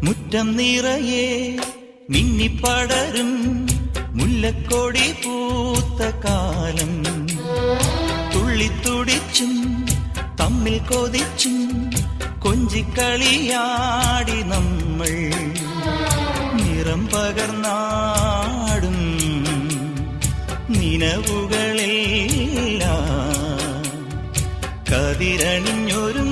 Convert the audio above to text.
മുറ്റം നിറയെ മിന്നിപ്പടരും മുല്ലക്കൊടി പൂത്ത കാലം. തുള്ളിത്തുടിച്ചും തമ്മിൽ കൊതിച്ചും കൊഞ്ചിക്കളിയാടി നമ്മൾ. നിറം പകർന്നാടും നിലവുകളെല്ലാം കതിരണിഞ്ഞൊരും